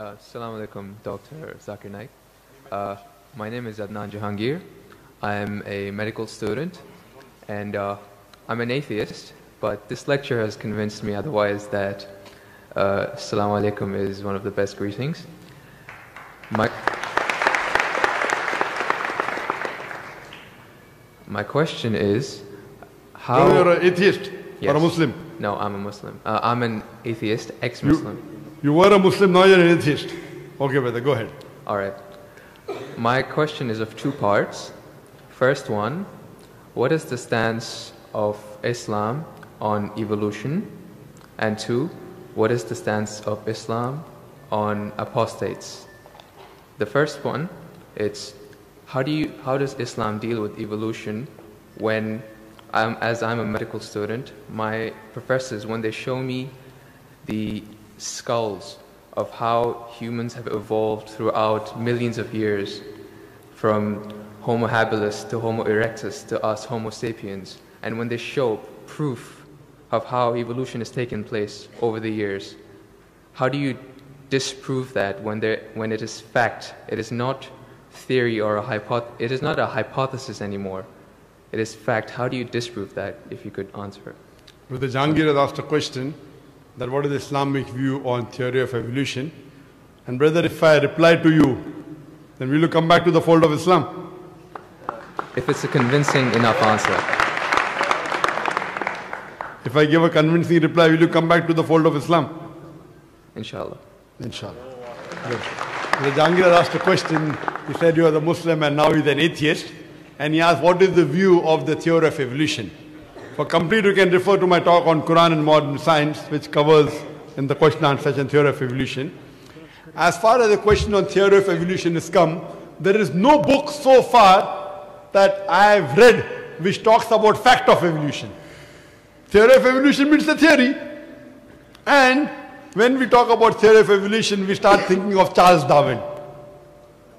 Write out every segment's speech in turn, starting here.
Assalamu alaikum, Dr. Zakir Naik. My name is Adnan Jahangir. I'm a medical student and I'm an atheist, but this lecture has convinced me otherwise that Assalamu alaikum is one of the best greetings. My question is, how... No, you're an atheist, yes. Or a Muslim? No, I'm a Muslim. I'm an atheist, ex-Muslim. You were a Muslim, now you're an atheist. Okay, brother, go ahead. All right. My question is of two parts. First one, what is the stance of Islam on evolution? And two, what is the stance of Islam on apostates? The first one, it's how does Islam deal with evolution when, as I'm a medical student, my professors, when they show me the skulls of how humans have evolved throughout millions of years, from Homo habilis to Homo erectus to us Homo sapiens, and when they show proof of how evolution has taken place over the years, how do you disprove that when it is fact? It is not theory or it is not a hypothesis anymore. It is fact. How do you disprove that, if you could answer? Brother Jahangir has asked a question that what is the Islamic view on theory of evolution? And brother, if I reply to you, then will you come back to the fold of Islam? If it's a convincing enough answer. If I give a convincing reply, will you come back to the fold of Islam? Inshallah. Inshallah. Good. Brother Jahangir has asked a question. He said you are the Muslim and now he's an atheist. And he asked what is the view of the theory of evolution? For complete, you can refer to my talk on Quran and modern science, which covers in the question and answer session theory of evolution. As far as the question on theory of evolution is come, there is no book so far that I have read which talks about fact of evolution. Theory of evolution means the theory. And when we talk about theory of evolution, we start thinking of Charles Darwin.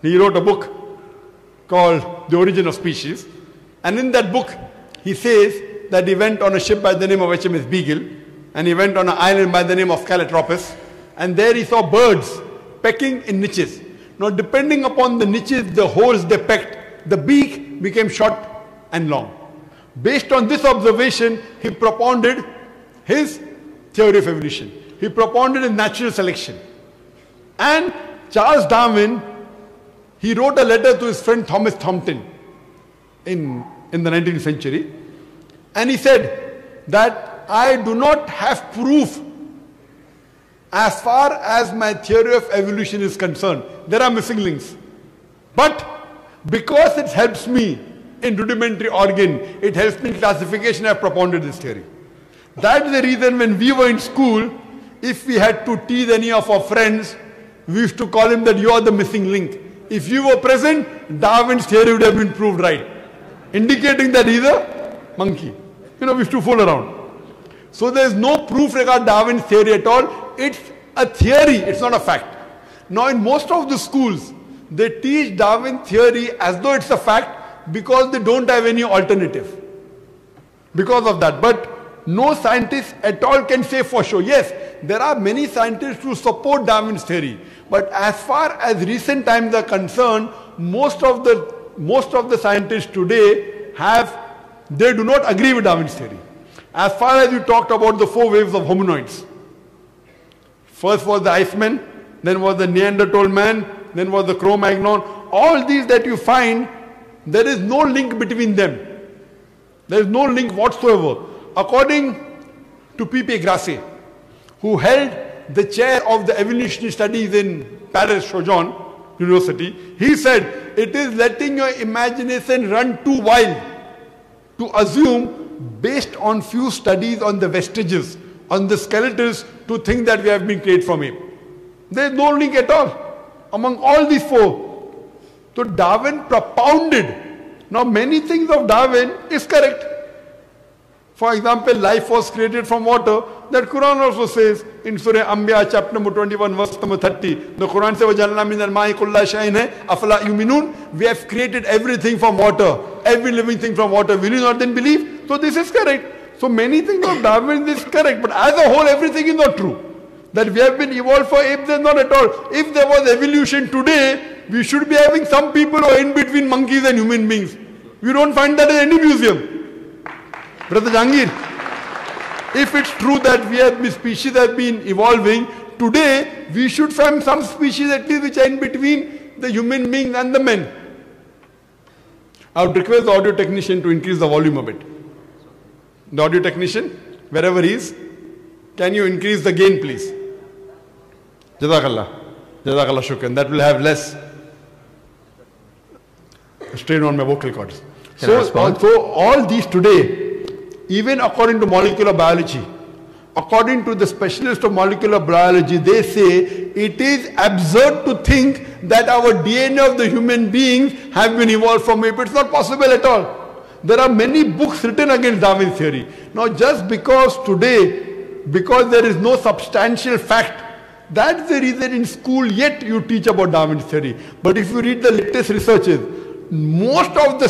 He wrote a book called The Origin of Species. And in that book, he says that he went on a ship by the name of HMS Beagle, and he went on an island by the name of Calotropis, and there he saw birds pecking in niches. Now, depending upon the niches, the holes they pecked, the beak became short and long. Based on this observation, he propounded his theory of evolution. He propounded his natural selection. And Charles Darwin, he wrote a letter to his friend Thomas Thompson in the 19th century. And he said that I do not have proof as far as my theory of evolution is concerned. There are missing links. But because it helps me in rudimentary organ, it helps me in classification, I have propounded this theory. That is the reason when we were in school, if we had to tease any of our friends, we used to call him that you are the missing link. If you were present, Darwin's theory would have been proved right, indicating that he's a monkey. We used to fool around. So there is no proof regarding Darwin's theory at all. It's a theory, it's not a fact. Now in most of the schools, they teach Darwin theory as though it's a fact because they don't have any alternative. Because of that. But no scientist at all can say for sure. Yes, there are many scientists who support Darwin's theory. But as far as recent times are concerned, most of the scientists today they do not agree with Darwin's theory. As far as you talked about the 4 waves of hominoids. First was the Iceman, then was the Neanderthal man, then was the Cro-Magnon. All these that you find, there is no link between them. There is no link whatsoever. According to P.P. Grassi, who held the chair of the evolutionary studies in Paris Sorbonne University, he said, it is letting your imagination run too wild to assume, based on few studies on the vestiges, on the skeletons, to think that we have been created from ape. There is no link at all among all these 4. So Darwin propounded. Now many things of Darwin is correct. For example, life was created from water. That Quran also says in Surah Anbiya chapter number 21 verse number 30. The Quran says, وَجَعَلْنَا مِنَ الْمَاءِ كُلَّ شَيْءٍ أَفَلَا يُؤْمِنُونَ. We have created everything from water. Every living thing from water. Will you not then believe? So this is correct. So many things of Darwin is correct. But as a whole, everything is not true. That we have been evolved for apes, not at all. If there was evolution today, we should be having some people who are in between monkeys and human beings. We don't find that in any museum. Brother Jangir, if it's true that species have been evolving, today we should find some species at least which are in between the human beings and the men. I would request the audio technician to increase the volume a bit. The audio technician, wherever he is, can you increase the gain, please? Jazakallah. Jazakallah shukran. That will have less strain on my vocal cords. So all these today, even according to molecular biology, according to the specialist of molecular biology, they say it is absurd to think that our DNA of the human beings have been evolved from ape. It's not possible at all. There are many books written against Darwin's theory. Now just because there is no substantial fact, that's the reason in school yet you teach about Darwin's theory. But if you read the latest researches, most of the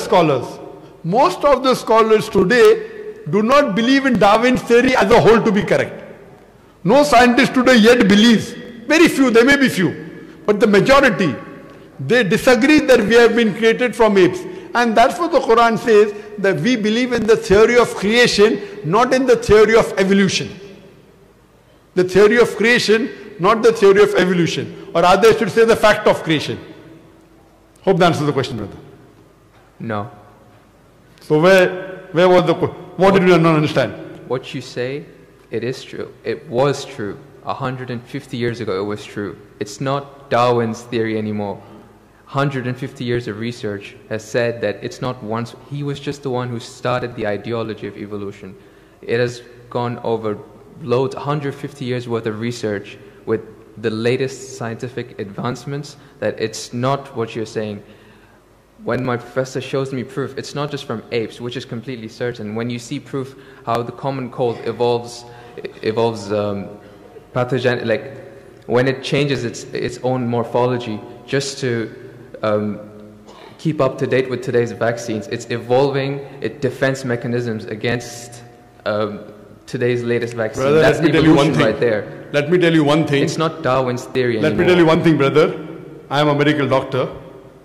scholars today do not believe in Darwin's theory as a whole to be correct. No scientist today yet believes. Very few, there may be few. But the majority, they disagree that we have been created from apes. And that's what the Quran says, that we believe in the theory of creation, not in the theory of evolution. The theory of creation, not the theory of evolution. Or rather, I should say the fact of creation. Hope that answers the question, brother. No. So where was the question? What did you not understand? What you say, it is true. It was true. 150 years ago, it was true. It's not Darwin's theory anymore. 150 years of research has said that it's not once. He was just the one who started the ideology of evolution. It has gone over loads, 150 years worth of research with the latest scientific advancements, that it's not what you're saying. When my professor shows me proof, it's not just from apes, which is completely certain. When you see proof how the common cold evolves pathogen, like when it changes its own morphology just to keep up to date with today's vaccines, it's evolving its defense mechanisms against today's latest vaccine. Brother, that's evolution right there. Let me tell you one thing. It's not Darwin's theory anymore. Let me tell you one thing, brother. I am a medical doctor,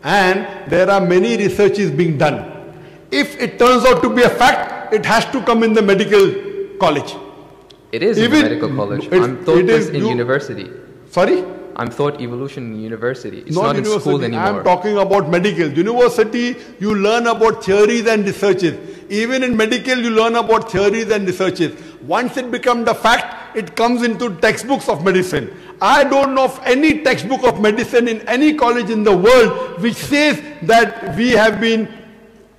and there are many researches being done. If it turns out to be a fact, it has to come in the medical college. It is in the medical college. I'm taught this in university. Sorry? I'm taught evolution in university. It's not in school anymore. I'm talking about medical. University, you learn about theories and researches. Even in medical, you learn about theories and researches. Once it becomes the fact, it comes into textbooks of medicine. I don't know of any textbook of medicine in any college in the world which says that we have been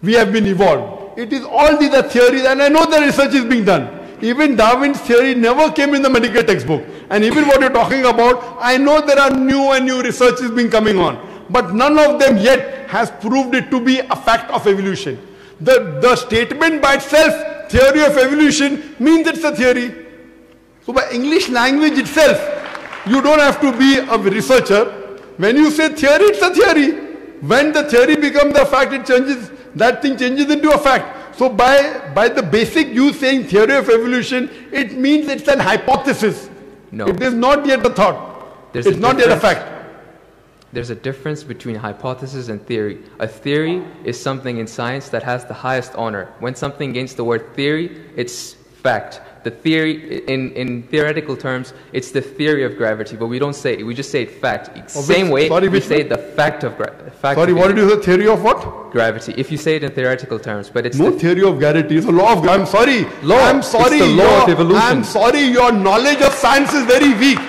evolved. It is all these are theories, and I know the research is being done. Even Darwin's theory never came in the medical textbook. And even what you're talking about, I know there are new and new researches being coming on. But none of them yet has proved it to be a fact of evolution. The statement by itself, theory of evolution, means it's a theory. So by English language itself, you don't have to be a researcher. When you say theory, it's a theory. When the theory becomes a fact, it changes, that thing changes into a fact. So by the basic you saying theory of evolution, it means it's an hypothesis. No. It is not yet a thought. It's not yet a fact. There's a difference between hypothesis and theory. A theory is something in science that has the highest honor. When something gains the word theory, it's fact. The theory, in theoretical terms, it's the theory of gravity, but we don't say it, we just say it fact. Same way we say the fact of gravity. Sorry, what did you say? Theory of what? Gravity. If you say it in theoretical terms, but it's no theory of gravity. It's a law of gravity. I'm sorry. I'm sorry. It's the law of evolution. I'm sorry. Your knowledge of science is very weak.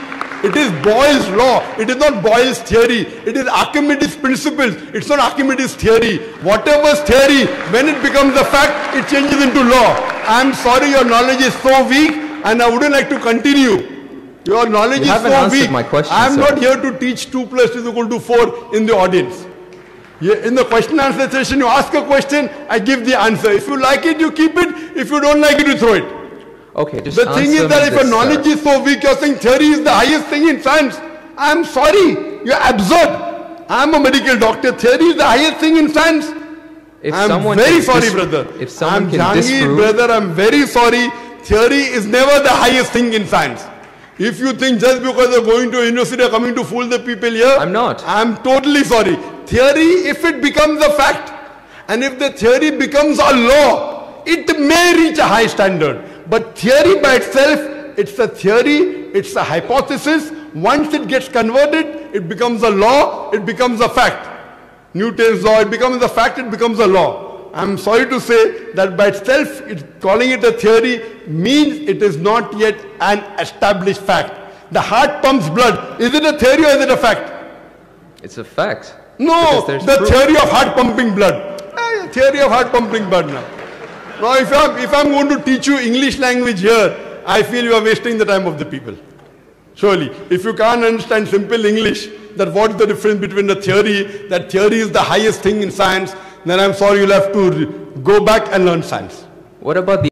It is Boyle's law. It is not Boyle's theory. It is Archimedes' principles. It's not Archimedes' theory. Whatever's theory, when it becomes a fact, it changes into law. I'm sorry, your knowledge is so weak, and I wouldn't like to continue. Your knowledge is so weak. My question, I'm sir. not here to teach 2 + 2 = 4 in the audience. In the question answer session, you ask a question, I give the answer. If you like it, you keep it. If you don't like it, you throw it. Okay, just the thing is that if your knowledge is so weak, you're saying theory is the highest thing in science. I'm sorry, you're absurd. I'm a medical doctor. Theory is the highest thing in science. I'm very sorry, brother. If someone I'm very sorry. Theory is never the highest thing in science. If you think just because they're going to a university are coming to fool the people here, I'm not. I'm totally sorry. Theory, if it becomes a fact, and if the theory becomes a law, it may reach a high standard. But theory by itself, it's a theory, it's a hypothesis. Once it gets converted, it becomes a law, it becomes a fact. Newton's law, it becomes a fact, it becomes a law. I'm sorry to say that by itself, calling it a theory means it is not yet an established fact. The heart pumps blood. Is it a theory or is it a fact? It's a fact. No, the proof. Theory of heart pumping blood. Theory of heart pumping blood now. Now if I'm going to teach you English language here, I feel you are wasting the time of the people. Surely, if you can't understand simple English, that what is the difference between the theory, that theory is the highest thing in science, then I'm sorry, you'll have to go back and learn science. What about the